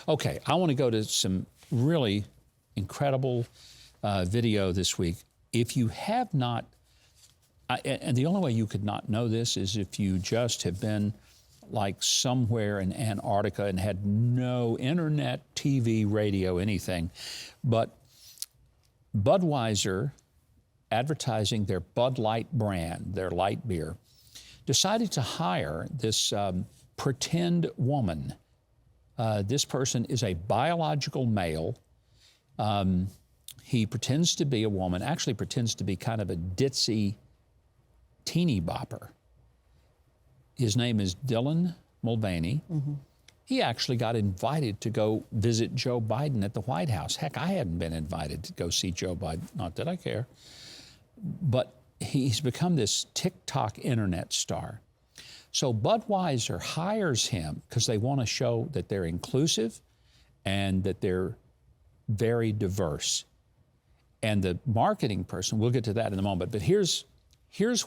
Okay, I want to go to some really incredible video this week. If you have not, and the only way you could not know this is if you just have been like somewhere in Antarctica and had no internet, TV, radio, anything. But Budweiser, advertising their Bud Light brand, their light beer, decided to hire this pretend woman. This person is a biological male. He pretends to be a woman, actually pretends to be kind of a ditzy teeny bopper. His name is Dylan Mulvaney. Mm-hmm. He actually got invited to go visit Joe Biden at the White House. Heck, I hadn't been invited to go see Joe Biden, not that I care. But he's become this TikTok internet star. So Budweiser hires him because they want to show that they're inclusive and that they're very diverse. And the marketing person, we'll get to that in a moment, but here's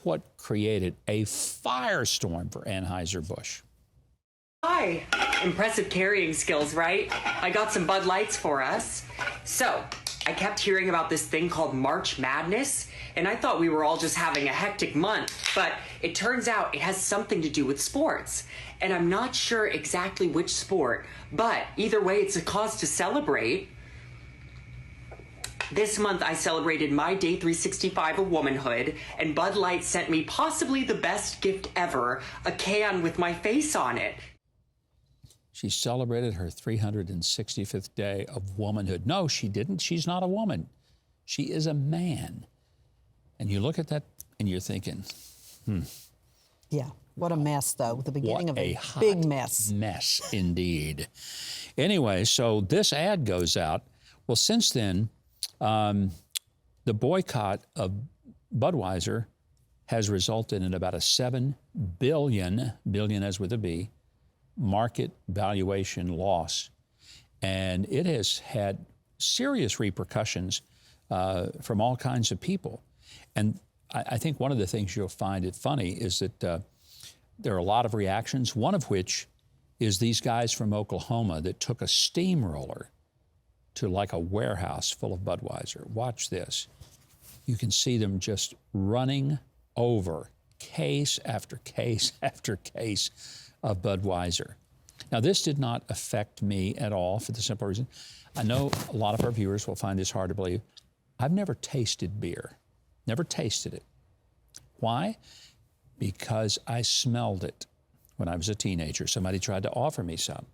what created a firestorm for Anheuser-Busch. Hi. Impressive carrying skills, right? I got some Bud Lights for us. So, I kept hearing about this thing called March Madness, and I thought we were all just having a hectic month, but it turns out it has something to do with sports. And I'm not sure exactly which sport, but either way, it's a cause to celebrate. This month, I celebrated my day 365 of womanhood, and Bud Light sent me possibly the best gift ever, a can with my face on it. She celebrated her 365th day of womanhood. No, she didn't. She's not a woman. She is a man. And you look at that and you're thinking, Yeah, what a mess, though. The beginning of a hot big mess. Mess, indeed. Anyway, so this ad goes out. Well, since then, the boycott of Budweiser has resulted in about a $7 billion as with a B, market valuation loss. And it has had serious repercussions from all kinds of people. And I think one of the things you'll find it funny is that there are a lot of reactions, one of which is these guys from Oklahoma that took a steamroller to like a warehouse full of Budweiser. Watch this. You can see them just running over case after case after case of Budweiser. Now, this did not affect me at all for the simple reason. I know a lot of our viewers will find this hard to believe. I've never tasted beer, never tasted it. Why? Because I smelled it when I was a teenager. Somebody tried to offer me some.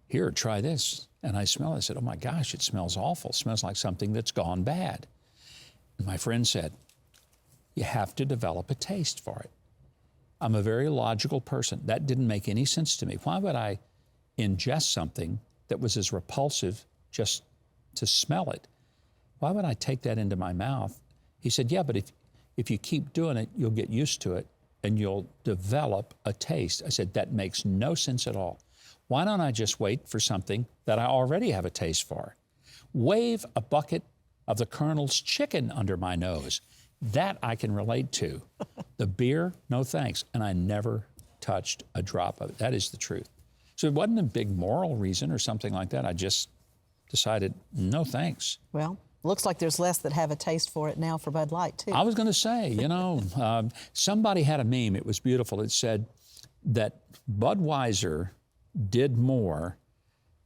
Here, try this. And I smelled it. I said, oh my gosh, it smells awful. It smells like something that's gone bad. And my friend said, you have to develop a taste for it. I'm a very logical person. That didn't make any sense to me. Why would I ingest something that was as repulsive just to smell it? Why would I take that into my mouth? He said, yeah, but if you keep doing it, you'll get used to it and you'll develop a taste. I said, that makes no sense at all. Why don't I just wait for something that I already have a taste for? Wave a bucket of the Colonel's chicken under my nose. That I can relate to. The beer, no thanks. And I never touched a drop of it. That is the truth. So it wasn't a big moral reason or something like that. I just decided, no thanks. Well, looks like there's less that have a taste for it now for Bud Light, too. I was going to say, you know, somebody had a meme. It was beautiful. It said that Budweiser did more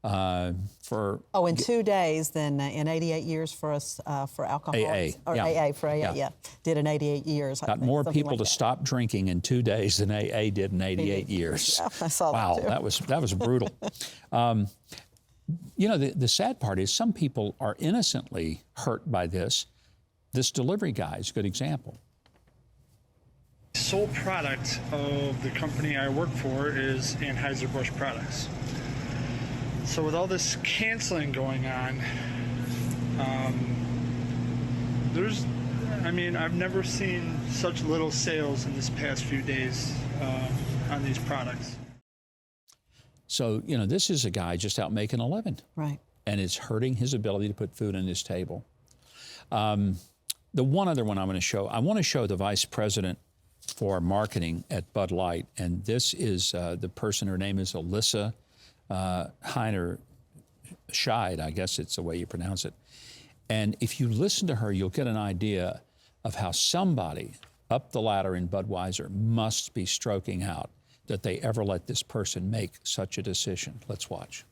for... Oh, in 2 days than in 88 years for us, for alcohol. AA. Or yeah. AA, for AA, yeah. Did in 88 years. Got more people to stop drinking in 2 days than AA did in 88 years. Yeah, I saw wow, that too. that was brutal. You know, the sad part is some people are innocently hurt by this. This delivery guy is a good example. Sole product of the company I work for is Anheuser-Busch products. So with all this canceling going on, I've never seen such little sales in this past few days on these products. So, you know, this is a guy just out making a living. Right. And it's hurting his ability to put food on his table. The one other one I want to show the vice president for marketing at Bud Light. And this is the person, her name is Alyssa Heiner Scheid, I guess it's the way you pronounce it. And if you listen to her, you'll get an idea of how somebody up the ladder in Budweiser must be stroking out that they ever let this person make such a decision. Let's watch.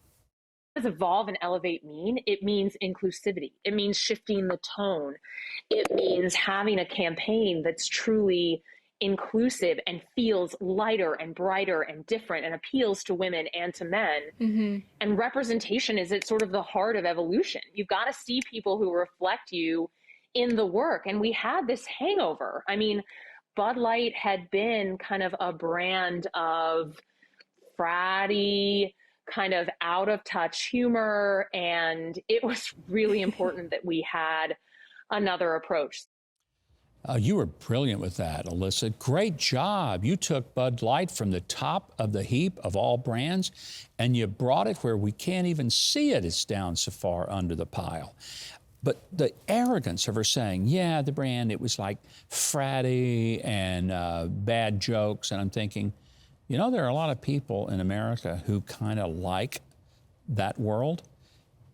What does evolve and elevate mean? It means inclusivity. It means shifting the tone. It means having a campaign that's truly inclusive and feels lighter and brighter and different and appeals to women and to men. And representation is at sort of the heart of evolution. You've got to see people who reflect you in the work. And we had this hangover. I mean, Bud Light had been kind of a brand of fratty, kind of out of touch humor. And it was really important that we had another approach. You were brilliant with that, Alyssa. Great job. You took Bud Light from the top of the heap of all brands, and you brought it where we can't even see it. It's down so far under the pile. But the arrogance of her saying, yeah, the brand, it was like fratty and bad jokes. And I'm thinking, you know, there are a lot of people in America who kind of like that world,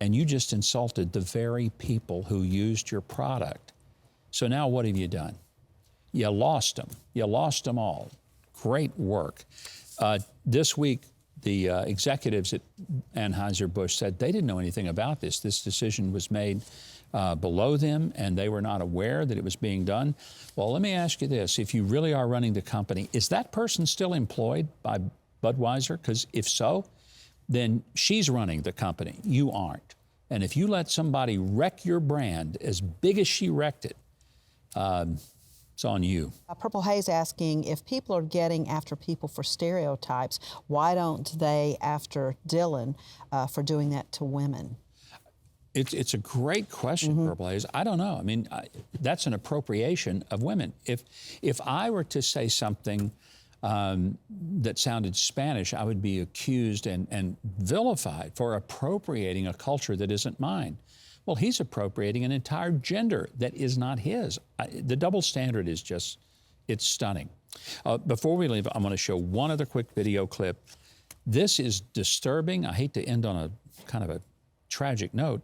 and you just insulted the very people who used your product. So now what have you done? You lost them. You lost them all. Great work. This week, the executives at Anheuser-Busch said they didn't know anything about this. This decision was made below them, and they were not aware that it was being done. Well, let me ask you this. If you really are running the company, is that person still employed by Budweiser? Because if so, then she's running the company. You aren't. And if you let somebody wreck your brand as big as she wrecked it, it's on you. Purple Haze asking, if people are getting after people for stereotypes, why don't they after Dylan for doing that to women? It's a great question, Purple Haze. I don't know. I mean, that's an appropriation of women. If I were to say something that sounded Spanish, I would be accused and vilified for appropriating a culture that isn't mine. Well, he's appropriating an entire gender that is not his. The double standard is just, it's stunning. Before we leave, I'm going to show one other quick video clip. This is disturbing. I hate to end on a kind of a tragic note,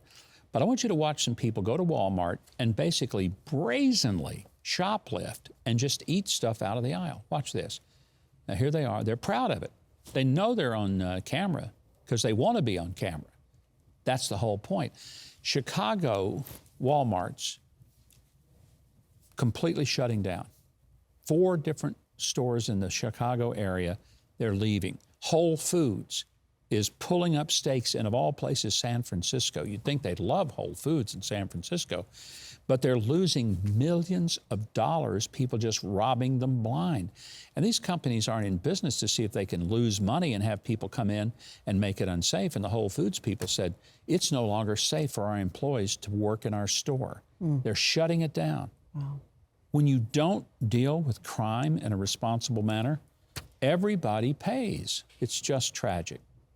but I want you to watch some people go to Walmart and basically brazenly shoplift and just eat stuff out of the aisle. Watch this. Now, here they are. They're proud of it. They know they're on camera because they want to be on camera. That's the whole point. Chicago Walmarts completely shutting down. 4 different stores in the Chicago area, they're leaving. Whole Foods is pulling up stakes in, of all places, San Francisco. You'd think they'd love Whole Foods in San Francisco, but they're losing millions of dollars, people just robbing them blind. And these companies aren't in business to see if they can lose money and have people come in and make it unsafe. And the Whole Foods people said, it's no longer safe for our employees to work in our store. They're shutting it down. Wow. When you don't deal with crime in a responsible manner, everybody pays. It's just tragic.